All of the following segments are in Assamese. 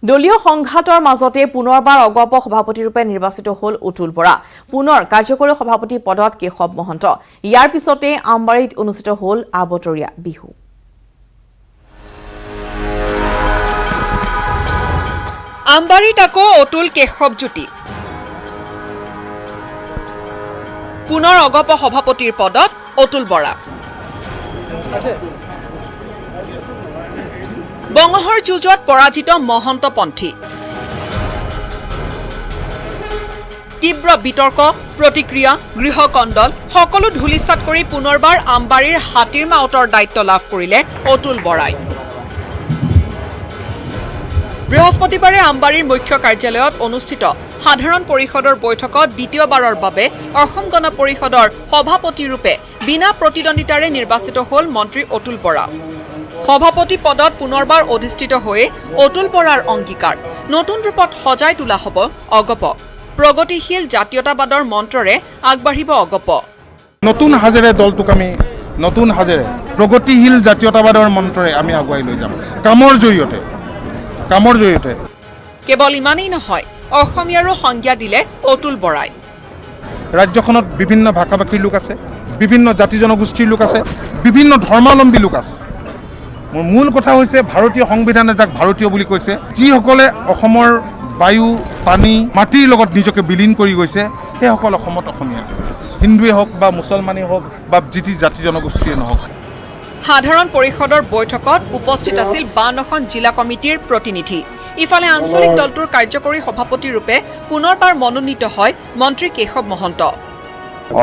দলীয় সংঘাতৰ মাজতে পুনৰবাৰ অগপ সভাপতিৰূপে নিৰ্বাচিত হ'ল অতুল বৰা। পুনৰ কাৰ্যকৰী সভাপতি পদত কেশৱ মহন্ত। ইয়াৰ পিছতে আমবাৰীত অনুষ্ঠিত হ'ল আবতৰীয়া বিহু। আমবাৰীত আকৌ অতুল কেশৱ জ্যোতি। পুনৰ অগপ সভাপতিৰ পদত অতুল বৰা। বঙহৰ যুঁজত পৰাজিত মহন্তপন্থী। তীব্ৰ বিতৰ্ক, প্ৰতিক্ৰিয়া, গৃহকণ্ডল সকলো ধূলিসাৎ কৰি পুনৰবাৰ আমবাৰীৰ হাতীৰ মাউতৰ দায়িত্ব লাভ কৰিলে অতুল বৰাই। বৃহস্পতিবাৰে আমবাৰীৰ মুখ্য কাৰ্যালয়ত অনুষ্ঠিত সাধাৰণ পৰিষদৰ বৈঠকত দ্বিতীয়বাৰৰ বাবে অসম গণ পৰিষদৰ সভাপতিৰূপে বিনা প্ৰতিদ্বন্দ্বিতাৰে নিৰ্বাচিত হ'ল মন্ত্ৰী অতুল বৰা। সভাপতি পদত পুনৰবাৰ অধিষ্ঠিত হৈ অতুল বৰাৰ অংগীকাৰ, নতুন ৰূপত সজাই তোলা হ'ব অগপ। প্ৰগতিশীল জাতীয়তাবাদৰ মন্ত্ৰৰে আগবাঢ়িব অগপ। নতুন হাজেৰে দলটোক আমি নতুন হাজেৰে প্ৰগতিশীল জাতীয়তাবাদৰ মন্ত্ৰৰে আমি আগুৱাই লৈ যাম কামৰ জৰিয়তে। কেৱল ইমানেই নহয়, অসমীয়াৰো সংজ্ঞা দিলে অতুল বৰাই। ৰাজ্যখনত বিভিন্ন ভাষা ভাষীৰ লোক আছে, বিভিন্ন জাতি জনগোষ্ঠীৰ লোক আছে, বিভিন্ন ধৰ্মাৱলম্বী লোক আছে। মোৰ মূল কথা হৈছে ভাৰতীয় সংবিধানে যাক ভাৰতীয় বুলি কৈছে, যিসকলে অসমৰ বায়ু, পানী, মাটিৰ লগত নিজকে বিলীন কৰি গৈছে, সেইসকল অসমত অসমীয়া, হিন্দুৱে হওক বা মুছলমানেই হওক বা যি জাতি জনগোষ্ঠীয়ে নহওক। সাধাৰণ পৰিষদৰ বৈঠকত উপস্থিত আছিল 52খন জিলা কমিটিৰ প্ৰতিনিধি। ইফালে আঞ্চলিক দলটোৰ কাৰ্যকৰী সভাপতিৰূপে পুনৰবাৰ মনোনীত হয় মন্ত্ৰী কেশৱ মহন্ত।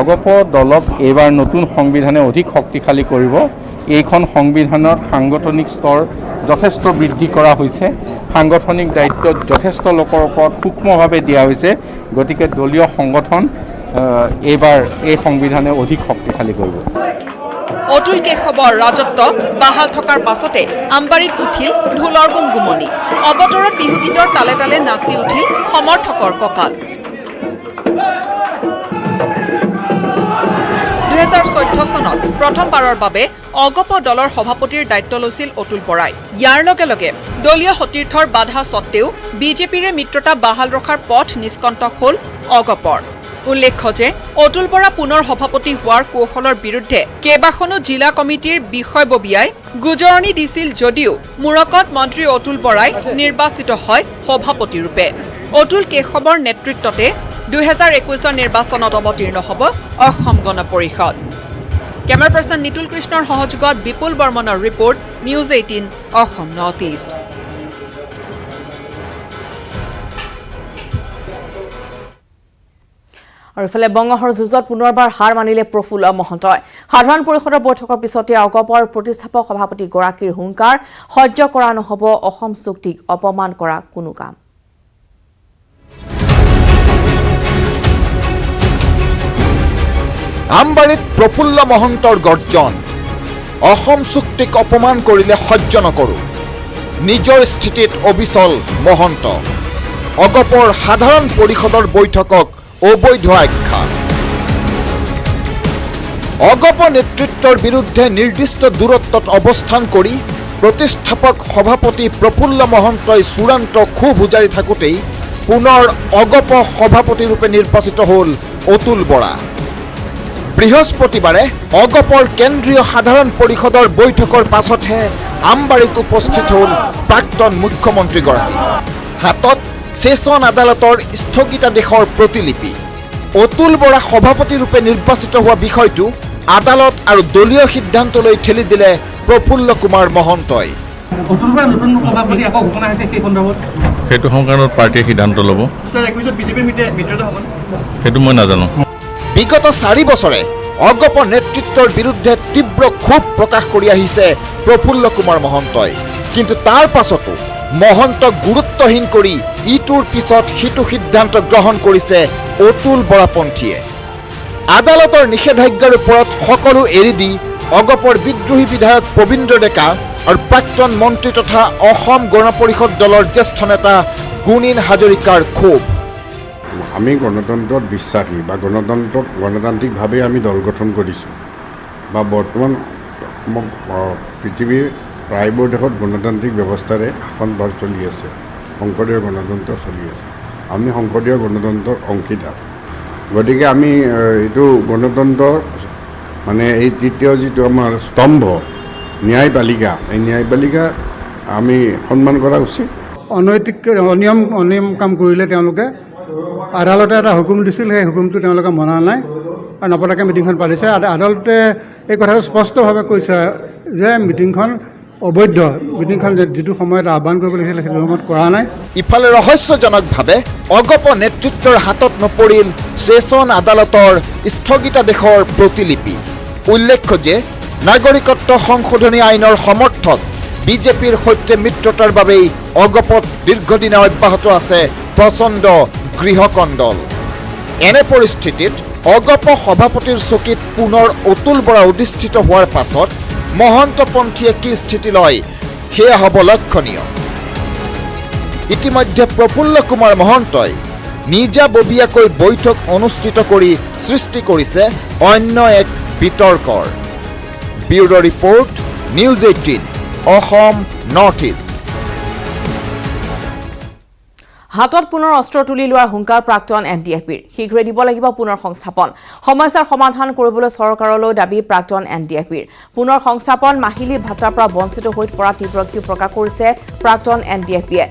অগপ দলক এইবাৰ নতুন সংবিধানে অধিক শক্তিশালী কৰিব। এইখন সংবিধানৰ সাংগঠনিক স্তৰ যথেষ্ট বৃদ্ধি কৰা হৈছে, সাংগঠনিক দায়িত্ব যথেষ্ট লোকৰ ওপৰত সূক্ষ্মভাৱে দিয়া হৈছে। গতিকে দলীয় সংগঠন এইবাৰ এই সংবিধানে অধিক শক্তিশালী কৰিব। অতুল কেশৱৰ ৰাজত্ব বাহাল থকাৰ পাছতে আমবাৰীত উঠিল ঢোলৰ গুমগুমনি। অৱতৰত বিহুগীতৰ তালে তালে নাচি উঠিল সমৰ্থকৰ কঁকাল। 2014 চনত প্ৰথমবাৰৰ বাবে অগপ দলৰ সভাপতিৰ দায়িত্ব লৈছিল অতুল বৰাই। ইয়াৰ লগে লগে দলীয় সতীৰ্থৰ বাধা স্বত্তেও বিজেপিৰে মিত্ৰতা বাহাল ৰখাৰ পথ নিষ্কণ্টক হ'ল অগপৰ। উল্লেখ্য যে অতুল বৰা পুনৰ সভাপতি হোৱাৰ কৌশলৰ বিৰুদ্ধে কেইবাখনো জিলা কমিটিৰ বিষয়ববীয়াই গুজৰণি দিছিল যদিও মূৰকত মন্ত্ৰী অতুল বৰাই নিৰ্বাচিত হয় সভাপতিৰূপে। অতুল কেশৱৰ নেতৃত্বতে 2021 নিৰ্বাচনত অৱতীৰ্ণ হ'ব অসম গণ পৰিষদ। কেমেৰা পাৰ্চন নিতুল কৃষ্ণৰ সহযোগত বিপুল বৰ্মনৰ report, news 18 Assam north east. আৰু ইফালে বঙহৰ যুঁজত পুনৰবাৰ হাৰ মানিলে প্ৰফুল্ল মহন্তই। সাধাৰণ পৰিষদৰ বৈঠকৰ পিছতে অগপৰ প্ৰতিষ্ঠাপক সভাপতিগৰাকীৰ হুংকাৰ, সহ্য কৰা নহ'ব অসম চুক্তিক অপমান কৰা কোনো কাম। আমবাৰীত প্ৰফুল্ল মহন্তৰ গৰ্জন, অসম চুক্তিক অপমান কৰিলে সহ্য নকৰোঁ। নিজৰ স্থিতিত অবিচল মহন্ত। অগপৰ সাধাৰণ পৰিষদৰ বৈঠকক অবৈধ আখ্যা। অগপ নেতৃত্বৰ বিৰুদ্ধে নিৰ্দিষ্ট দূৰত্বত অৱস্থান কৰি প্ৰতিষ্ঠাপক সভাপতি প্ৰফুল্ল মহন্তই চূড়ান্ত ক্ষোভ উজাৰি থাকোঁতেই পুনৰ অগপ সভাপতিৰূপে নিৰ্বাচিত হ'ল অতুল বৰা। বৃহস্পতিবাৰে অগপৰ কেন্দ্ৰীয় সাধাৰণ পৰিষদৰ বৈঠকৰ পাছতহে আমবাৰীত উপস্থিত হ'ল প্ৰাক্তন মুখ্যমন্ত্ৰীগৰাকী। হাতত ছেছন আদালতৰ স্থগিতাদেশৰ প্ৰতিলিপি। অতুল বৰা সভাপতিৰূপে নিৰ্বাচিত হোৱা বিষয়টো আদালত আৰু দলীয় সিদ্ধান্তলৈ ঠেলি দিলে প্ৰফুল্ল কুমাৰ মহন্তই। সেইটো সংক্ৰান্তত পাৰ্টীয়ে সিদ্ধান্ত ল'ব, সেইটো মই নাজানো। বিগত 4 বছৰে অগপ নেতৃত্বৰ বিৰুদ্ধে তীব্ৰ ক্ষোভ প্ৰকাশ কৰি আহিছে প্ৰফুল্ল কুমাৰ মহন্তই। কিন্তু তাৰ পাছতো মহন্তক গুৰুত্বহীন কৰি ইটোৰ পিছত সিটো সিদ্ধান্ত গ্ৰহণ কৰিছে অতুল বৰাপন্থীয়ে। আদালতৰ নিষেধাজ্ঞাৰ ওপৰত সকলো এৰি দি অগপৰ বিদ্ৰোহী বিধায়ক প্ৰবীন্দ্ৰ ডেকা আৰু প্ৰাক্তন মন্ত্ৰী তথা অসম গণ পৰিষদ দলৰ জ্যেষ্ঠ নেতা গুণীন হাজৰিকাৰ ক্ষোভ। আমি গণতন্ত্ৰত বিশ্বাসী বা গণতান্ত্ৰিকভাৱে আমি দল গঠন কৰিছোঁ বা বৰ্তমান পৃথিৱীৰ প্ৰায়বোৰ দেশত গণতান্ত্ৰিক ব্যৱস্থাৰে শাসনভাৰ চলি আছে। শংকৰীয় গণতন্ত্ৰ চলি আছে। আমি শংকৰীয় গণতন্ত্ৰৰ অংশীদাৰ, গতিকে আমি এইটো গণতন্ত্ৰৰ মানে এই তৃতীয় যিটো আমাৰ স্তম্ভ ন্যায়পালিকা, এই ন্যায়পালিকা আমি সন্মান কৰা উচিত। অনৈতিক অনিয়ম কাম কৰিলে তেওঁলোকে আদালতে এটা হুকুম দিছিল, সেই হুকুমটো তেওঁলোকে মনা নাই আৰু নপতাকৈ মিটিংখন পাতিছে। আদালতে এই কথাটো স্পষ্টভাৱে কৈছে যে মিটিংখন অবৈধ, মিটিংখন যিটো সময়ত আহ্বান কৰিব লাগিছিল সেইটো সময়ত কৰা নাই। ইফালে ৰহস্যজনকভাৱে অগপ নেতৃত্বৰ হাতত নপৰিল ছেছন আদালতৰ স্থগিতাদেশৰ প্ৰতিলিপি। উল্লেখ্য যে নাগৰিকত্ব সংশোধনী আইনৰ সমৰ্থক বিজেপিৰ সৈতে মিত্ৰতাৰ বাবেই অগপত দীৰ্ঘদিনে অব্যাহত আছে প্ৰচণ্ড গৃহকণ্ডল। এনে পৰিস্থিতিত অগপ সভাপতিৰ চকীত পুনৰ অতুল বৰা অধিষ্ঠিত হোৱাৰ পাছত মহন্তপন্থীয়ে কি স্থিতি লয় সেয়া হ'ব লক্ষণীয়। ইতিমধ্যে প্ৰফুল্ল কুমাৰ মহন্তই নিজাববীয়াকৈ বৈঠক অনুষ্ঠিত কৰি সৃষ্টি কৰিছে অন্য এক বিতৰ্কৰ। Bureau report, news 18 Assam north east. হাতত পুনৰ অস্ত্ৰ তুলি লোৱাৰ হুংকাৰ প্ৰাক্তন NDFBৰ। শীঘ্ৰে দিব লাগিব পুনৰ সংস্থাপন। সমস্যাৰ সমাধান কৰিবলৈ চৰকাৰলৈ দাবী প্ৰাক্তন NDFBৰ। পুনৰ সংস্থাপন, মাহিলী ভাত্তাৰ পৰা বঞ্চিত হৈ পৰা তীব্ৰ ক্ষোভ প্ৰকাশ কৰিছে প্ৰাক্তন NDFBয়ে।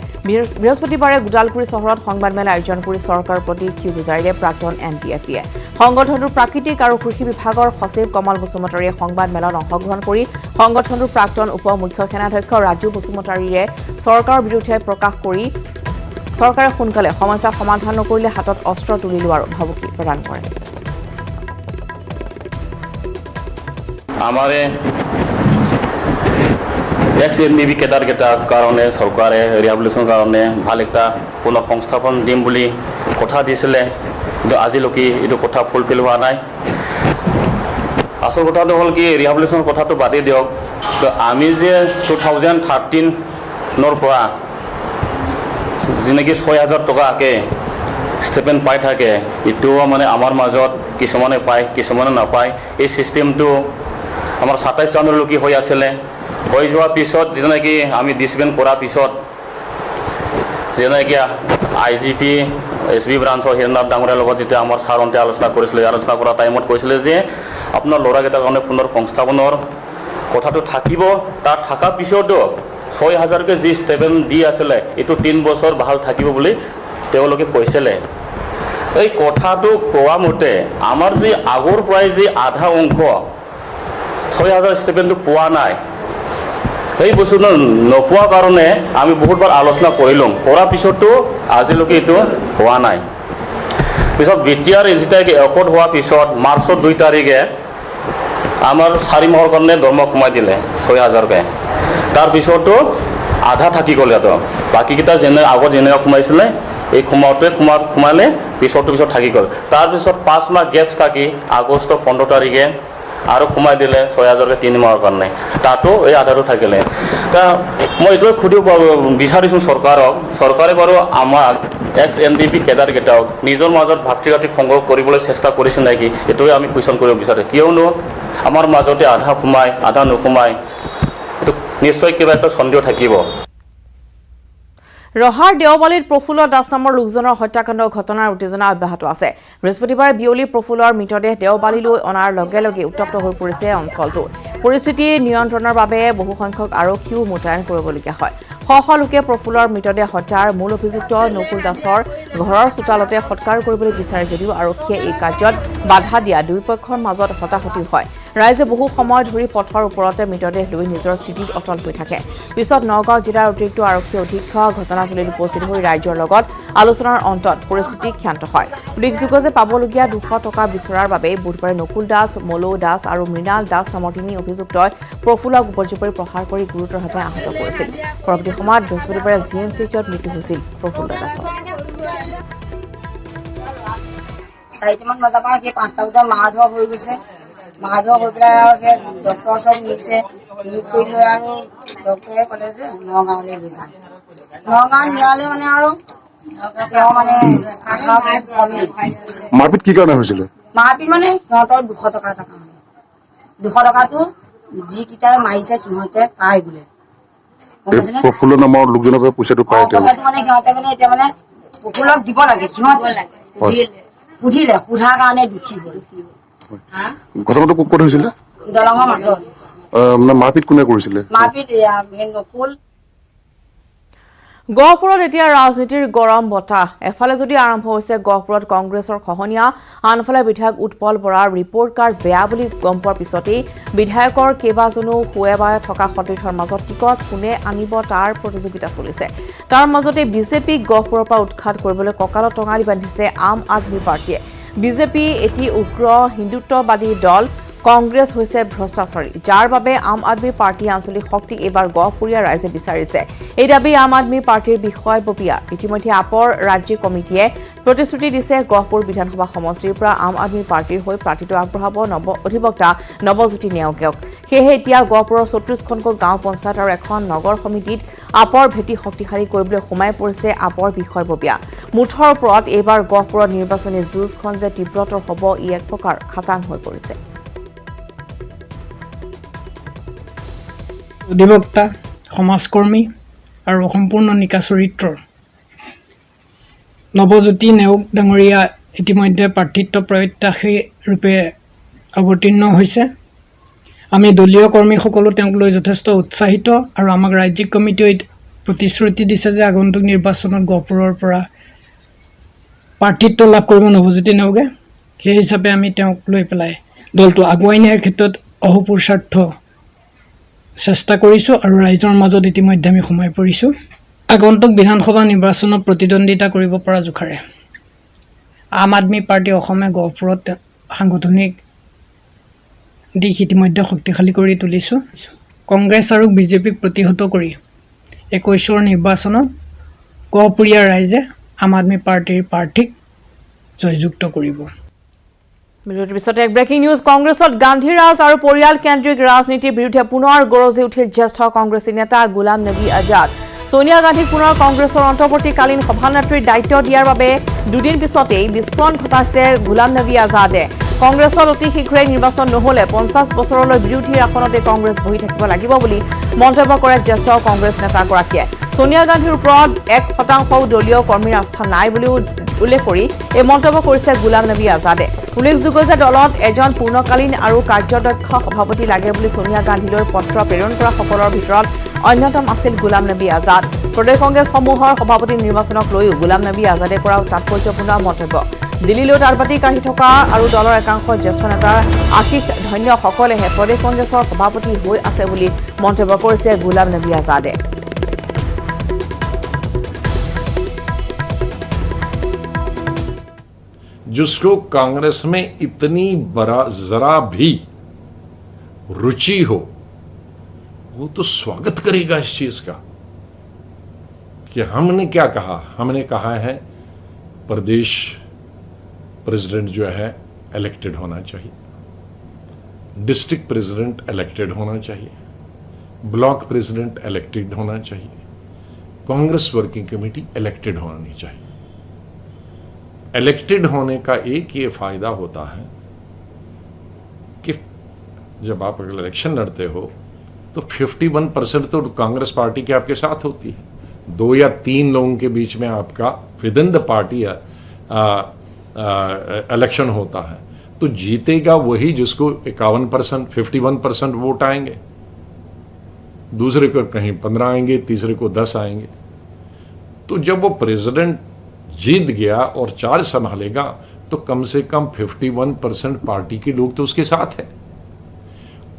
বৃহস্পতিবাৰে গোদালগুৰি চহৰত সংবাদমেল আয়োজন কৰি চৰকাৰৰ প্ৰতি ক্ষোভ গুজাৰিলে প্ৰাক্তন NDFBয়ে। সংগঠনটোৰ প্ৰাকৃতিক আৰু কৃষি বিভাগৰ সচিব কমল বসুমতাৰীয়ে সংবাদমেলত অংশগ্ৰহণ কৰি সংগঠনটোৰ প্ৰাক্তন উপ মুখ্য সেনাধ্যক্ষ ৰাজু বসুমতাৰীয়ে চৰকাৰৰ বিৰুদ্ধে প্ৰকাশ কৰি চৰকাৰে সোনকালে সমস্যাৰ সমাধান নকৰিলে হাতত অস্ত্ৰ তুলি লোৱাৰ ভাবুকি প্ৰদান কৰে। हमारे एक्स एनडीबी केटार कारण सरकारे रिहेबिलिटेशन कारण ভাল একটা পুনৰ সংস্থাপন দিম বুলি কথা দিছিলে, কিন্তু আজিলৈকে এইটো কথা ফুলফিল হোৱা নাই। আচল কথাটো হ'ল কি, ৰিহেবিলিটেশ্যন কথাটো বাদেই দিয়ক, তো আমি যে 2013 পৰা যেনেকৈ 6,000 টকাকৈ ষ্টেপেণ্ড পাই থাকে, এইটোও মানে আমাৰ মাজত কিছুমানে পায় কিছুমানে নাপায়। এই চিষ্টেমটো আমাৰ 27 জানুৱাৰীলৈকে হৈ আছিলে। হৈ যোৱাৰ পিছত যেনেকৈ আমি ডিছবেণ্ড কৰাৰ পিছত যেনেকৈ IGP SB ব্ৰাঞ্চৰ হিৰনাথ ডাঙৰীয়াৰ লগত যেতিয়া আমাৰ ছাৰহঁতে আলোচনা কৰিছিলে, আলোচনা কৰা টাইমত কৈছিলে যে আপোনাৰ ল'ৰাকেইটাৰ কাৰণে পুনৰ সংস্থাপনৰ কথাটো থাকিব। তাত থকাৰ পিছতো 6,000কৈ যি ষ্টেপেণ্ড দি আছিলে, এইটো 3 বছৰ ভাল থাকিব বুলি তেওঁলোকে কৈছিলে। এই কথাটো কোৱা মতে আমাৰ যি আগৰ পৰাই যি আধা অংশ 6,000 ষ্টেপেণ্ডটো পোৱা নাই, সেই বস্তুটো নোপোৱাৰ কাৰণে আমি বহুতবাৰ আলোচনা কৰিলোঁ, কৰাৰ পিছতো আজিলৈকে এইটো হোৱা নাই। পিছত BTR যেতিয়া একৰ্ড হোৱাৰ পিছত মাৰ্চৰ 2 তাৰিখে আমাৰ 4 মাহৰ কাৰণে দৰমহা সোমাই দিলে 6,000কৈ। তাৰপিছতো আধা থাকি গ'ল, ইয়াতো বাকীকেইটা আগত যেনেকৈ সোমাইছিলে এই সোমালে পিছত থাকি গ'ল। তাৰপিছত 5 মাহ গেপছ থাকি আগষ্টৰ 15 তাৰিখে আৰু সোমাই দিলে 6,000কৈ 3 মাহৰ কাৰণে, তাতো এই আধাটো থাকিলে। মই এইটোৱে সুধিব বিচাৰিছোঁ চৰকাৰক, চৰকাৰে বাৰু আমাক XNDP কেডাৰকেইটাক নিজৰ মাজত ভাতৃঘাতী সংগ্ৰহ কৰিবলৈ চেষ্টা কৰিছে নেকি, এইটোৱে আমি কুৱেশ্যন কৰিব বিচাৰোঁ। কিয়নো আমাৰ মাজতে আধা সোমায় আধা নোসোমায়, এইটো নিশ্চয় কিবা এটা সন্দেহ থাকিব। ৰহাৰ দেওবালীত প্ৰফুল্ল দাস নামৰ লোকজনৰ হত্যাকাণ্ডৰ ঘটনাৰ উত্তেজনা অব্যাহত আছে। বৃহস্পতিবাৰে বিয়লি প্ৰফুল্লৰ মৃতদেহ দেওবালীলৈ অনাৰ লগে লগে উত্তপ্ত হৈ পৰিছে অঞ্চলটো। পৰিস্থিতি নিয়ন্ত্ৰণৰ বাবে বহুসংখ্যক আৰক্ষীও মোতায়েন কৰিবলগীয়া হয়। শ লোকে প্ৰফুল্লৰ মৃতদেহ হত্যাৰ মূল অভিযুক্ত নকুল দাসৰ ঘৰৰ চোতালতে সৎকাৰ কৰিবলৈ বিচাৰে যদিও আৰক্ষীয়ে এই কাৰ্যত বাধা দিয়া দুয়োপক্ষৰ মাজত হতাহতি হয়। ৰাইজে বহু সময় ধৰি পথৰ ওপৰতে মৃতদেহ লৈ নিজৰ স্থিতিত অটল হৈ থাকে। পিছত নগাঁও জিলাৰ অতিৰিক্ত আৰক্ষী অধীক্ষক ঘটনাস্থলীত উপস্থিত হৈ ৰাইজৰ লগত আলোচনাৰ অন্তত পৰিস্থিতি ক্ষান্ত হয়। উল্লেখযোগ্য যে পাবলগীয়া 200 টকা বিচৰাৰ বাবে বুধবাৰে নকুল দাস, মলৌ দাস আৰু মৃণাল দাস নামৰ 3 অভিযুক্তই প্ৰফুল্লক উপৰ্যুপৰি প্ৰহাৰ কৰি গুৰুতৰভাৱে আহত কৰিছিল। পৰৱৰ্তী সময়ত বৃহস্পতিবাৰে GMCHত মৃত্যু হৈছিল প্ৰফুল্ল দাসৰ। 4টামান বজাৰ পৰা 5টা বজাত মাৰধৰ হৈ গৈছে। মাৰধৰ হৈ পেলাই আৰু ডক্টৰৰ ওচৰত নিছে, নি কৰি লৈ আৰু ডক্টৰে ক'লে যে নগাঁৱলৈ লৈ যাম। নগাঁৱত নিয়ালে মানে আৰু তেওঁ মানে আশা কমিল। মাৰপিট কি কাৰণে হৈছিলে? মাৰপিট মানে সিহঁতৰ 200 টকা এটা কাৰণে, 200 টকাটো যিকেইটাই মাৰিছে সিহঁতে পায় বোলে। গম পাইছেনে? প্ৰফুল্ল নামৰ লোকজনৰ পৰা পইচাটো পায় তেওঁ পইচাটো মানে সিহঁতে মানে এতিয়া মানে প্ৰফুল্লক দিব লাগে, সিহঁত সুধিলে সোধাৰ কাৰণে দুখী হ'ল। ঘটনাটো ক'ত হৈছিলে? দলঙৰ মাজত মানে মাৰপিট কোনে কৰিছিলে? মাৰপিট নকুল। গহপুৰত এতিয়া ৰাজনীতিৰ গৰম বতাহ। এফালে যদি আৰম্ভ হৈছে গহপুৰত কংগ্ৰেছৰ খহনীয়া, আনফালে বিধায়ক উৎপল বৰাৰ ৰিপৰ্ট কাৰ্ড বেয়া বুলি গম পোৱাৰ পিছতেই বিধায়কৰ কেইবাজনো শুৱেবাৰে থকা সতীৰ্থৰ মাজত টিকট কোনে আনিব তাৰ প্ৰতিযোগিতা চলিছে। তাৰ মাজতে বিজেপিক গহপুৰৰ পৰা উৎখাত কৰিবলৈ কঁকালত টঙালি বান্ধিছে আম আদমী পাৰ্টীয়ে। বিজেপি এটি উগ্ৰ হিন্দুত্ববাদী দল, কংগ্ৰেছ হৈছে ভ্ৰষ্টাচাৰী, যাৰ বাবে আম আদমী পাৰ্টীয়ে আঞ্চলিক শক্তিক এইবাৰ গহপুৰীয়া ৰাইজে বিচাৰিছে। এই দাবী আম আদমী পাৰ্টীৰ বিষয়ববীয়া। ইতিমধ্যে আপৰ ৰাজ্যিক কমিটিয়ে প্ৰতিশ্ৰুতি দিছে গহপুৰ বিধানসভা সমষ্টিৰ পৰা আম আদমী পাৰ্টীৰ হৈ প্ৰাৰ্থীটো আগবঢ়াব অধিবক্তা নৱজ্যোতি নেওগেওক। সেয়েহে এতিয়া গহপুৰৰ ৩৪খনকৈ গাঁও পঞ্চায়ত আৰু এখন নগৰ সমিতিত আপৰ ভেটি শক্তিশালী কৰিবলৈ সোমাই পৰিছে আপৰ বিষয়ববীয়া। মুঠৰ ওপৰত এইবাৰ গহপুৰত নিৰ্বাচনী যুঁজখন যে তীব্ৰতৰ হ'ব, ই এক প্ৰকাৰ খাটাং হৈ পৰিছে। অধিবক্তা, সমাজকৰ্মী আৰু সম্পূৰ্ণ নিকা চৰিত্ৰৰ নৱজ্যোতি নেওগ ডাঙৰীয়া ইতিমধ্যে প্ৰাৰ্থিত্ব প্ৰত্যাশী ৰূপে অৱতীৰ্ণ হৈছে। আমি দলীয় কৰ্মীসকলো তেওঁক লৈ যথেষ্ট উৎসাহিত আৰু আমাক ৰাজ্যিক কমিটিয়ে প্ৰতিশ্ৰুতি দিছে যে আগন্তুক নিৰ্বাচনত গহপুৰৰ পৰা প্ৰাৰ্থিত্ব লাভ কৰিব নৱজ্যোতি নেওগে। সেই হিচাপে আমি তেওঁক লৈ পেলাই দলটো আগুৱাই নিয়াৰ ক্ষেত্ৰত অহোপুৰুষাৰ্থ চেষ্টা কৰিছোঁ আৰু ৰাইজৰ মাজত ইতিমধ্যে আমি সোমাই পৰিছোঁ। আগন্তুক বিধানসভা নিৰ্বাচনত প্ৰতিদ্বন্দ্বিতা কৰিব পৰা জোখাৰে আম আদমী পাৰ্টী অসমে গহপুৰত সাংগঠনিক দিশ ইতিমধ্যে শক্তিশালী কৰি তুলিছোঁ। কংগ্ৰেছ আৰু বিজেপিক প্ৰতিহত কৰি ২১ৰ নিৰ্বাচনত গহপুৰীয়া ৰাইজে আম আদমী পাৰ্টীৰ প্ৰাৰ্থীক জয়যুক্ত কৰিব। বিৰতিৰ পিছতে এক ব্ৰেকিং নিউজ। কংগ্ৰেছত গান্ধীৰাজ আৰু পৰিয়ালকেন্দ্ৰিক ৰাজনীতিৰ বিৰুদ্ধে পুনৰ গৰজি উঠিল জ্যেষ্ঠ কংগ্ৰেছী নেতা গোলাম নবী আজাদ। সোনিয়া গান্ধীক পুনৰ কংগ্ৰেছৰ অন্তৰ্বৰ্তীকালীন সভানেত্ৰীৰ দায়িত্ব দিয়াৰ বাবে দুদিন পিছতেই বিস্ফোৰণ ঘটাইছে গোলাম নবী আজাদে। কংগ্ৰেছত অতি শীঘ্ৰেই নিৰ্বাচন নহ'লে ৫০ বছৰলৈ বিৰোধীৰ আসনতে কংগ্ৰেছ বহি থাকিব লাগিব বুলি মন্তব্য কৰে জ্যেষ্ঠ কংগ্ৰেছ নেতাগৰাকীয়ে। সোনিয়া গান্ধীৰ ওপৰত ১% দলীয় কৰ্মীৰ আস্থা নাই বুলিও উল্লেখ কৰি এই মন্তব্য কৰিছে গোলাম নবী আজাদে। উল্লেখযোগ্য যে দলত এজন পূৰ্ণকালীন আৰু কাৰ্যদক্ষ সভাপতি লাগে বুলি সোনিয়া গান্ধীলৈ পত্ৰ প্ৰেৰণ কৰা সকলৰ ভিতৰত অন্যতম আছিল গোলাম নবী আজাদ। প্ৰদেশ কংগ্ৰেছসমূহৰ সভাপতি নিৰ্বাচনক লৈও গোলাম নবী আজাদে কৰা তাৎপৰ্যপূৰ্ণ মন্তব্য। দিল্লীলৈ তালবাতি কাঢ়ি থকা আৰু দলৰ একাংশ জ্যেষ্ঠ নেতাৰ আশীষ ধন্য সকলেহে প্ৰদেশ কংগ্ৰেছৰ সভাপতি হৈ আছে বুলি মন্তব্য কৰিছে গোলাম নবী আজাদে। जिसको कांग्रेस में इतनी बड़ा जरा भी रुचि हो वो तो स्वागत करेगा इस चीज का कि हमने क्या कहा। हमने कहा है प्रदेश प्रेसिडेंट जो है इलेक्टेड होना चाहिए, डिस्ट्रिक्ट प्रेसिडेंट इलेक्टेड होना चाहिए, ब्लॉक प्रेसिडेंट इलेक्टेड होना चाहिए, कांग्रेस वर्किंग कमेटी इलेक्टेड होनी चाहिए। इलेक्टेड होने का एक ये फायदा होता है कि जब आप इलेक्शन लड़ते हो तो 51% तो कांग्रेस पार्टी के आपके साथ होती है, 2 या 3 लोगों के बीच में आपका with in the party election होता है। तो जीतेगा वही जिसको 51%, 51% वोट आएंगे, दूसरे को कहीं 15 आएंगे, तीसरे को 10 आएंगे। तो जब वो प्रेसिडेंट जीत गया और चार्ज संभालेगा तो कम से कम 51% पार्टी के लोग तो उसके साथ हैं।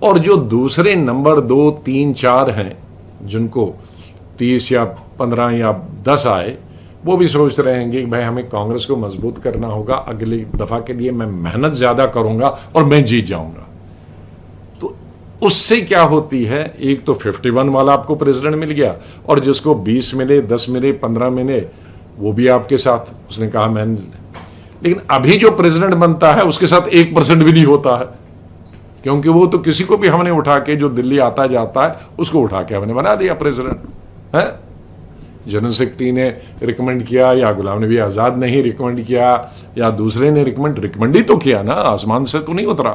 और जो दूसरे नंबर 2, 3, 4 हैं जिनको 30 या 15 या 10 आए, वो भी सोच रहे हैं कि भाई हमें कांग्रेस को मजबूत करना होगा, अगली दफा के लिए मैं मेहनत ज्यादा करूंगा और मैं जीत जाऊंगा। तो उससे क्या होती है, एक तो 51 वाला आपको प्रेसिडेंट मिल गया और जिसको 20 मिले, 10 मिले, 15 मिले, वो भी आपके साथ। उसने कहा मैं, लेकिन अभी जो प्रेसिडेंट बनता है उसके साथ 1% भी नहीं होता है, क्योंकि वो तो किसी को भी हमने उठा के, जो दिल्ली आता जाता है उसको उठा के हमने बना दिया प्रेसिडेंट है। जनरल सेक्रेटरी ने रिकमेंड किया या गुलाम नबी आजाद ने ही रिकमेंड किया या दूसरे ने रिकमेंड ही तो किया ना, आसमान से तो नहीं उतरा।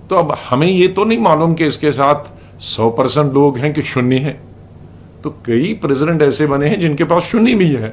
तो अब हमें ये तो नहीं मालूम कि इसके साथ 100% लोग हैं कि शून्य है। तो कई प्रेसिडेंट ऐसे बने हैं जिनके पास शून्य भी है।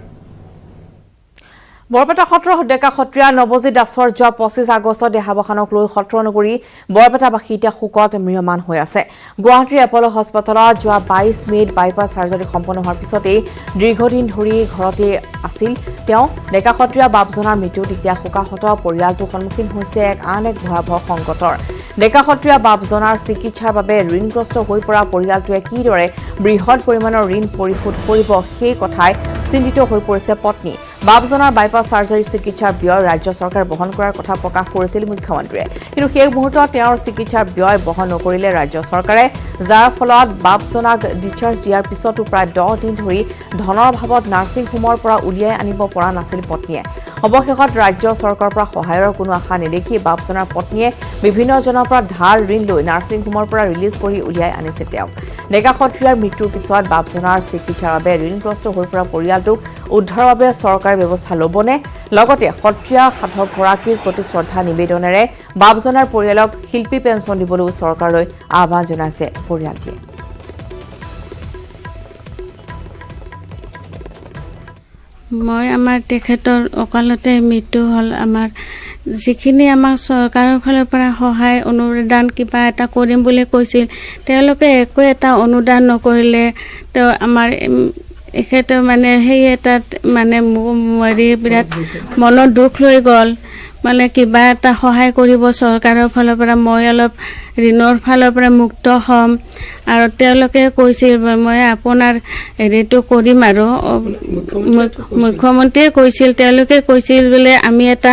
বৰপেটা সত্ৰৰ ডেকা সত্ৰীয়া নৱজিৎ দাসৰ যোৱা 25 আগষ্টত দেহাৱসানক লৈ সত্ৰ নগৰী বৰপেটাবাসী এতিয়া শোকত ম্ৰিয়মান হৈ আছে। গুৱাহাটীৰ এপল হস্পিটেলত যোৱা 22 মে'ত বাইপাছ চাৰ্জাৰী সম্পন্ন হোৱাৰ পিছতেই দীৰ্ঘদিন ধৰি ঘৰতে আছিল তেওঁ। ডেকা সত্ৰীয়া বাপজনাৰ মৃত্যুত এতিয়া শোকাহত পৰিয়ালটো সন্মুখীন হৈছে আন এক ভয়াৱহ সংকটৰ। ডেকা সত্ৰীয়া বাপজনাৰ চিকিৎসাৰ বাবে ঋণগ্ৰস্ত হৈ পৰা পৰিয়ালটোৱে কিদৰে বৃহৎ পৰিমাণৰ ঋণ পৰিশোধ কৰিব সেই কথাই চিন্তিত হৈ পৰিছে পত্নী। বাপজনাৰ বাইপাছ চাৰ্জাৰী চিকিৎসাৰ ব্যয় ৰাজ্য চৰকাৰে বহন কৰাৰ কথা প্ৰকাশ কৰিছিল মুখ্যমন্ত্ৰীয়ে, কিন্তু সেই মুহূৰ্তত তেওঁৰ চিকিৎসাৰ ব্যয় বহন নকৰিলে ৰাজ্য চৰকাৰে, যাৰ ফলত বাপজনাক ডিচাৰ্জ দিয়াৰ পিছতো প্ৰায় 10 দিন ধৰি ধনৰ অভাৱত নাৰ্ছিং হোমৰ পৰা উলিয়াই আনিব পৰা নাছিল পত্নীয়ে। অৱশেষত ৰাজ্য চৰকাৰৰ পৰা সহায়ৰ কোনো আশা নেদেখি বাপজনাৰ পত্নীয়ে বিভিন্নজনৰ পৰা ধাৰ ঋণ লৈ নাৰ্ছিং হোমৰ পৰা ৰিলিজ কৰি উলিয়াই আনিছে তেওঁক। ডেকা সত্ৰীয়াৰ মৃত্যুৰ পিছত বাপজনাৰ চিকিৎসাৰ বাবে ঋণগ্ৰস্ত হৈ পৰা পৰিয়ালটোক উদ্ধাৰৰ বাবে চৰকাৰে ব্যৱস্থা ল'বনে? লগতে সত্ৰীয়া সাধকগৰাকীৰ প্ৰতি শ্ৰদ্ধা নিবেদনেৰে বাপজনাৰ পৰিয়ালক শিল্পী পেঞ্চন দিবলৈও চৰকাৰলৈ আহ্বান জনাইছে পৰিয়ালটিয়ে। মই আমাৰ তেখেতৰ অকালতে মৃত্যু হ'ল। আমাৰ যিখিনি আমাক চৰকাৰৰ ফালৰ পৰা সহায় অনুদান কিবা এটা কৰিম বুলি কৈছিল, তেওঁলোকে একো এটা অনুদান নকৰিলে। তেওঁ আমাৰ এখেতৰ মানে সেই এটাত মানে বিৰাট মনত দুখ লৈ গ'ল। মানে কিবা এটা সহায় কৰিব চৰকাৰৰ ফালৰ পৰা, মই অলপ ঋণৰ ফালৰ পৰা মুক্ত হ'ম। আৰু তেওঁলোকে কৈছিল মই আপোনাৰ হেৰিটো কৰিম আৰু মুখ্যমন্ত্ৰীয়ে কৈছিল, তেওঁলোকে কৈছিল বোলে আমি এটা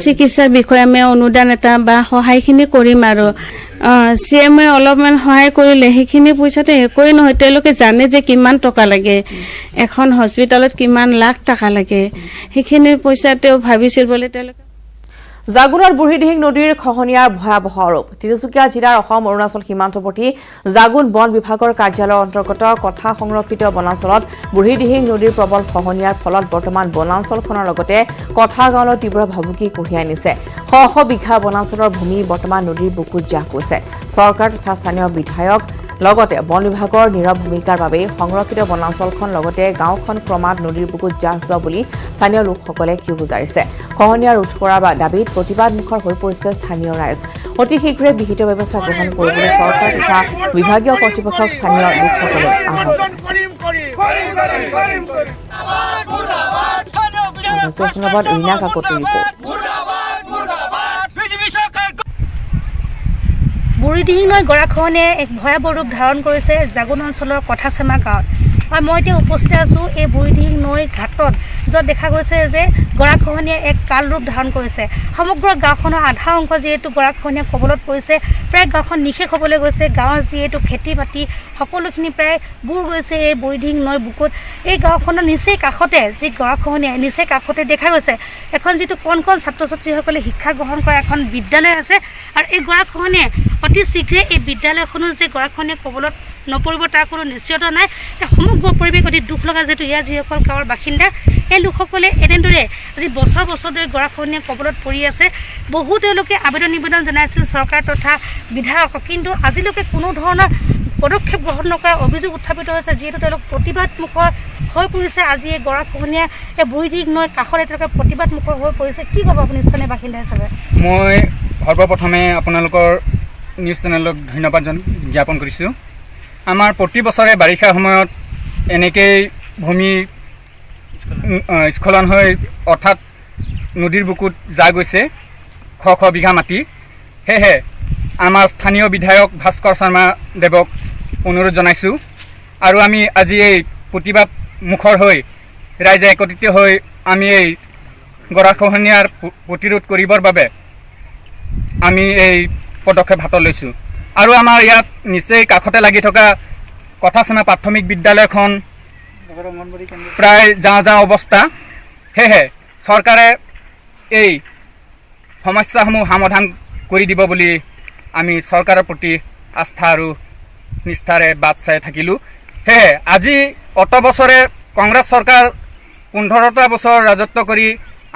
চিকিৎসাৰ বিষয়ে আমি অনুদান এটা বা সহায়খিনি কৰিম আৰু CMে অলপমান সহায় কৰিলে সেইখিনি পইচাটো একোৱেই নহয়। তেওঁলোকে জানে যে কিমান টকা লাগে, এখন হস্পিটেলত কিমান লাখ টকা লাগে, সেইখিনি পইচা তেওঁ ভাবিছিল বোলে। তেওঁলোকে জাগুনৰ বুঢ়ীদিহিং নদীৰ খহনীয়াৰ ভয়াৱহ আৰোপ। তিনিচুকীয়া জিলাৰ অসম অৰুণাচল সীমান্তৱৰ্তী জাগুন বন বিভাগৰ কাৰ্যালয়ৰ অন্তৰ্গত কথা সংৰক্ষিত বনাঞ্চলত বুঢ়ীদিহিং নদীৰ প্ৰবল খহনীয়াৰ ফলত বৰ্তমান বনাঞ্চলখনৰ লগতে কথা গাঁৱলৈ তীব্ৰ ভাবুকি কঢ়িয়াই আনিছে। শ শ বিঘা বনাঞ্চলৰ ভূমি বৰ্তমান নদীৰ বুকুত জাহ গৈছে। চৰকাৰ তথা স্থানীয় বিধায়ক লগতে বন বিভাগৰ নীৰৱ ভূমিকাৰ বাবেই সংৰক্ষিত বনাঞ্চলখন লগতে গাঁওখন ক্ৰমাৎ নদীৰ বুকুত জাহ যোৱা বুলি স্থানীয় লোকসকলে ক্ষোভ গুজাৰিছে। খহনীয়া ৰোধ কৰাৰ দাবীত প্ৰতিবাদমুখৰ হৈ পৰিছে স্থানীয় ৰাইজ। অতি শীঘ্ৰে বিহিত ব্যৱস্থা গ্ৰহণ কৰিবলৈ চৰকাৰ তথা বিভাগীয় কৰ্তৃপক্ষক স্থানীয় লোকসকলে আহ্বান জনাইছে। বুঢ়ীদিহিং নৈ গৰাখহনীয়াই এক ভয়াৱহ ৰূপ ধাৰণ কৰিছে জাগুন অঞ্চলৰ কথাচেমা গাঁৱত। আৰু মই এতিয়া উপস্থিত আছোঁ এই বুঢ়ীদিহিং নৈৰ ঘাটত, য'ত দেখা গৈছে যে গৰাখহনীয়াই এক কাল ৰূপ ধাৰণ কৰিছে। সমগ্ৰ গাঁওখনৰ আধা অংশ যিহেতু গৰাখহনীয়াৰ কবলত পৰিছে, প্ৰায় গাঁওখন নিশেষ হ'বলৈ গৈছে। গাঁৱৰ যিহেতু খেতি বাতি সকলোখিনি প্ৰায় বুৰ গৈছে এই বুঢ়ীদিহিং নৈৰ বুকুত। এই গাঁওখনৰ নিচেই কাষতে যি গৰাখহনীয়া, নিচেই কাষতে দেখা গৈছে এখন যিটো কণ কণ ছাত্ৰ ছাত্ৰীসকলে শিক্ষা গ্ৰহণ কৰা এখন বিদ্যালয় আছে। আৰু এই গৰাখহনীয়াই অতি শীঘ্ৰে এই বিদ্যালয়খনো যে গৰাখহনীয়াৰ কবলত নপৰিব তাৰ কোনো নিশ্চয়তা নাই। সমগ্ৰ পৰিৱেশ অতি দুখ লগা। যিহেতু ইয়াৰ যিসকল গাঁৱৰ বাসিন্দা, এই লোকসকলে এনেদৰে আজি বছৰ বছৰ ধৰি গৰাখহনীয়াৰ কবলত পৰি আছে। বহু তেওঁলোকে আবেদন নিবেদন জনাইছিল চৰকাৰ তথা বিধায়কক, কিন্তু আজিলৈকে কোনো ধৰণৰ পদক্ষেপ গ্ৰহণ নকৰাৰ অভিযোগ উত্থাপিত হৈছে। যিহেতু তেওঁলোক প্ৰতিবাদমুখৰ হৈ পৰিছে। আজি এই গৰাখহনীয়া এই বুঢ়ীদিহিং নৈৰ কাষতে তেওঁলোকে প্ৰতিবাদমুখৰ হৈ পৰিছে। কি ক'ব আপুনি স্থানীয় বাসিন্দা হিচাপে? মই সৰ্বপ্ৰথমে আপোনালোকৰ নিউজ চেনেলক ধন্যবাদ জ্ঞাপন কৰিছোঁ। আমাৰ প্ৰতি বছৰে বাৰিষা সময়ত এনেকেই ভূমি স্খলন হৈ অৰ্থাৎ নদীৰ বুকুত যা গৈছে শ শ বিঘা মাটি। সেয়েহে আমাৰ স্থানীয় বিধায়ক ভাস্কৰ শৰ্মা দেৱক অনুৰোধ জনাইছোঁ। আৰু আমি আজি এই প্ৰতিবাদ মুখৰ হৈ ৰাইজে একত্ৰিত হৈ আমি এই গৰাখহনীয়াৰ প্ৰতিৰোধ কৰিবৰ বাবে আমি এই পদক্ষেপ হাতত লৈছোঁ। আৰু আমাৰ ইয়াত নিচেই কাষতে লাগি থকা কথাচেমা প্ৰাথমিক বিদ্যালয়খন প্ৰায় যাওঁ যাওঁ অৱস্থা। সেয়েহে চৰকাৰে এই সমস্যাসমূহ সমাধান কৰি দিব বুলি আমি চৰকাৰৰ প্ৰতি আস্থা আৰু নিষ্ঠাৰে বাট চাই থাকিলোঁ। সেয়েহে আজি অত বছৰে কংগ্ৰেছ চৰকাৰ 15টা বছৰ ৰাজত্ব কৰি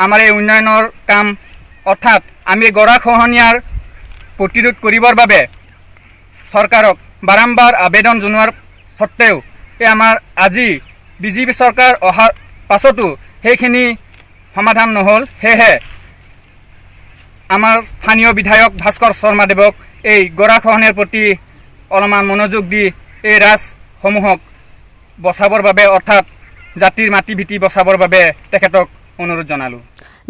আমাৰ এই উন্নয়নৰ কাম অৰ্থাৎ আমি গৰাখহনীয়াৰ প্ৰতিৰোধ কৰিবৰ বাবে চৰকাৰক বাৰম্বাৰ আবেদন জনোৱাৰ সত্ত্বেও এই আমাৰ আজি বিজেপি চৰকাৰ অহাৰ পাছতো সেইখিনি সমাধান নহ'ল। সেয়েহে আমাৰ স্থানীয় বিধায়ক ভাস্কৰ শৰ্মাদেৱক এই গৰাখহনীয়াৰ প্ৰতি অলপমান মনোযোগ দি এই ৰাজসমূহক বচাবৰ বাবে অৰ্থাৎ জাতিৰ মাটি ভীতি বচাবৰ বাবে তেখেতক অনুৰোধ জনালোঁ।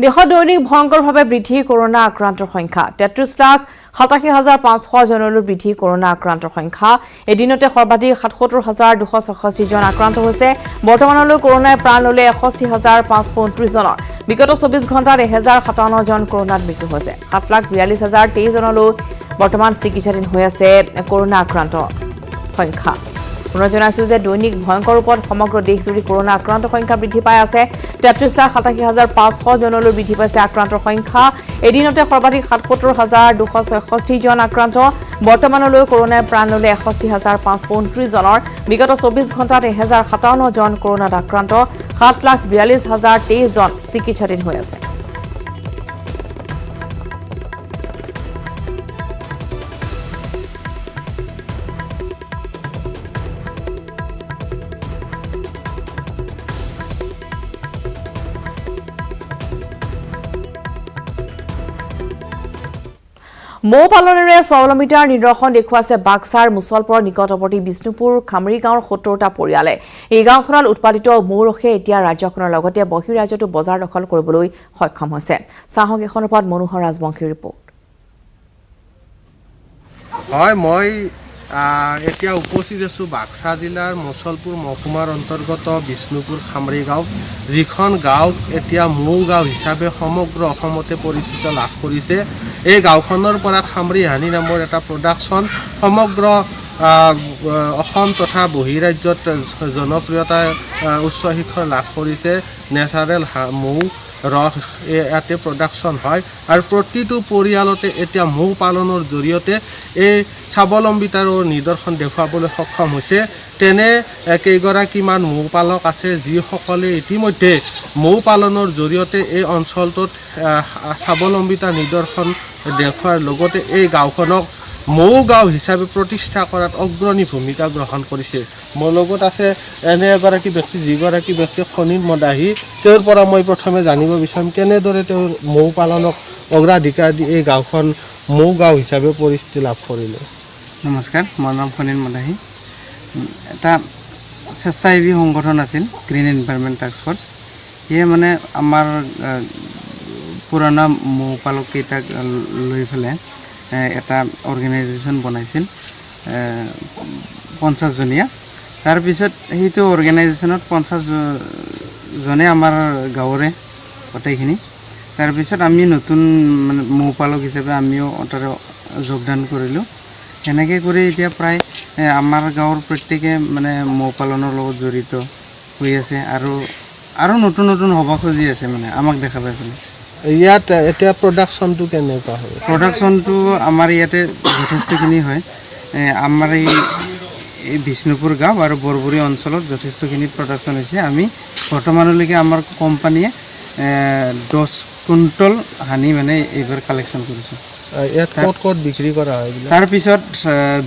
দেশত দৈনিক ভয়ংকৰভাৱে বৃদ্ধি কৰোনা আক্ৰান্তৰ সংখ্যা 33,87,500 জনলৈ বৃদ্ধি কৰোনা আক্ৰান্তৰ সংখ্যা। এদিনতে সৰ্বাধিক 77,266 জন আক্ৰান্ত হৈছে। বৰ্তমানলৈ কৰোনাই প্ৰাণ ল'লে 61,529 জনৰ। বিগত 24 ঘণ্টাত 1,057 জন কৰোনাত মৃত্যু হৈছে। 7,42,023 জনলৈ বৰ্তমান চিকিৎসাধীন হৈ আছে কৰোনা আক্ৰান্তৰ সংখ্যা। পুনৰ জনাইছো যে দৈনিক ভয়ংকৰ ৰূপত সমগ্ৰ দেশজুৰি কৰোনা আক্ৰান্তৰ সংখ্যা বৃদ্ধি পাই আছে। 33,87,500 জনলৈ বৃদ্ধি পাইছে আক্ৰান্তৰ সংখ্যা। এদিনতে সৰ্বাধিক 77,266 জন আক্ৰান্ত। বৰ্তমানলৈ কৰোনাই প্ৰাণ ল'লে 61,529 জনৰ। বিগত 24 ঘণ্টাত 1,057 জন কৰোনাত আক্ৰান্ত। 7,42,023 জন চিকিৎসাধীন হৈ আছে। মৌ পালনেৰে স্বাৱলম্বিতাৰ নিদৰ্শন দেখুৱাইছে বাক্সাৰ মুছলপুৰৰ নিকটৱৰ্তী বিষ্ণুপুৰ খামৰি গাঁৱৰ 70টা পৰিয়ালে। এই গাঁওখনত উৎপাদিত মৌ ৰসে এতিয়া ৰাজ্যখনৰ লগতে বহিৰাজ্যতো বজাৰ দখল কৰিবলৈ সক্ষম হৈছে। চাহক এখন ওপৰত মনোহৰ ৰাজবংশীৰ ৰিপৰ্ট। হয়, মই এতিয়া উপস্থিত আছোঁ বাক্সা জিলাৰ মুছলপুৰ মহকুমাৰ অন্তৰ্গত বিষ্ণুপুৰ খামৰি গাঁও, যিখন গাঁৱক এতিয়া মৌ গাঁও হিচাপে সমগ্ৰ অসমতে পৰিচিত লাভ কৰিছে। এই গাঁওখনৰ পৰা খামৰি হানি নামৰ এটা প্ৰডাকশ্যন সমগ্ৰ অসম তথা বহিৰাজ্যত জনপ্ৰিয়তা উচ্চ শিখৰ লাভ কৰিছে। নেচাৰেল মৌ ৰস ইয়াতে প্ৰডাকশ্যন হয় আৰু প্ৰতিটো পৰিয়ালতে এতিয়া মৌ পালনৰ জৰিয়তে এই স্বাৱলম্বিতাৰো নিদৰ্শন দেখুৱাবলৈ সক্ষম হৈছে। তেনে কেইগৰাকীমান মৌ পালক আছে যিসকলে ইতিমধ্যে মৌ পালনৰ জৰিয়তে এই অঞ্চলটোত স্বাৱলম্বিতা নিদৰ্শন দেখুৱাৰ লগতে এই গাঁওখনক মৌ গাঁও হিচাপে প্ৰতিষ্ঠা কৰাত অগ্ৰণী ভূমিকা গ্ৰহণ কৰিছে। মোৰ লগত আছে এনে এগৰাকী ব্যক্তি যিগৰাকী ব্যক্তিয়ে খনিৰ মদাহী। তেওঁৰ পৰা মই প্ৰথমে জানিব বিচাৰিম কেনেদৰে তেওঁৰ মৌ পালনক অগ্ৰাধিকাৰ দি এই গাঁওখন মৌ গাঁও হিচাপে পৰিচিতি লাভ কৰিলে। নমস্কাৰ, মোৰ নাম খনিৰ মদাহী। এটা স্বেচ্ছাসেৱী সংগঠন আছিল গ্ৰীণ এনভাইৰনমেণ্ট টাস্ক ফ'ৰ্চ। সেয়ে মানে আমাৰ পুৰণা মৌ পালককেইটাক লৈ পেলাই এটা অৰ্গেনাইজেশ্যন বনাইছিল 50 জনীয়া। তাৰপিছত সেইটো অৰ্গেনাইজেশ্যনত 50 জনে আমাৰ গাঁৱৰে গোটেইখিনি। তাৰপিছত আমি নতুন মানে মৌ পালক হিচাপে আমিও তাৰে যোগদান কৰিলোঁ। সেনেকৈ কৰি এতিয়া প্ৰায় আমাৰ গাঁৱৰ প্ৰত্যেকে মানে মৌ পালনৰ লগত জড়িত হৈ আছে আৰু নতুন নতুন হ'ব খুজি আছে মানে আমাক দেখা পাই পেলাই। ইয়াত এতিয়া প্ৰডাকশ্যনটো কেনেকুৱা হয়? প্ৰডাকশ্যনটো আমাৰ ইয়াতে যথেষ্টখিনি হয়। আমাৰ এই বিষ্ণুপুৰ গাঁও আৰু বৰবৰী অঞ্চলত যথেষ্টখিনি প্ৰডাকশ্যন হৈছে। আমি বৰ্তমানলৈকে আমাৰ কোম্পানীয়ে 10 কুইণ্টল হানি মানে এইবাৰ কালেকশ্যন কৰিছোঁ। ইয়াত ক'ত ক'ত বিক্ৰী কৰা হয়? তাৰপিছত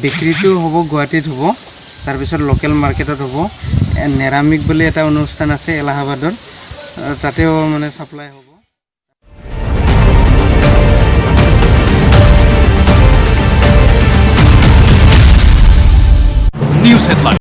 বিক্ৰীটো হ'ব গুৱাহাটীত হ'ব, তাৰপিছত লোকেল মাৰ্কেটত হ'ব। নেৰামিক বুলি এটা অনুষ্ঠান আছে এলাহাবাদৰ, তাতেও মানে ছাপ্লাই হ'ব। News headline.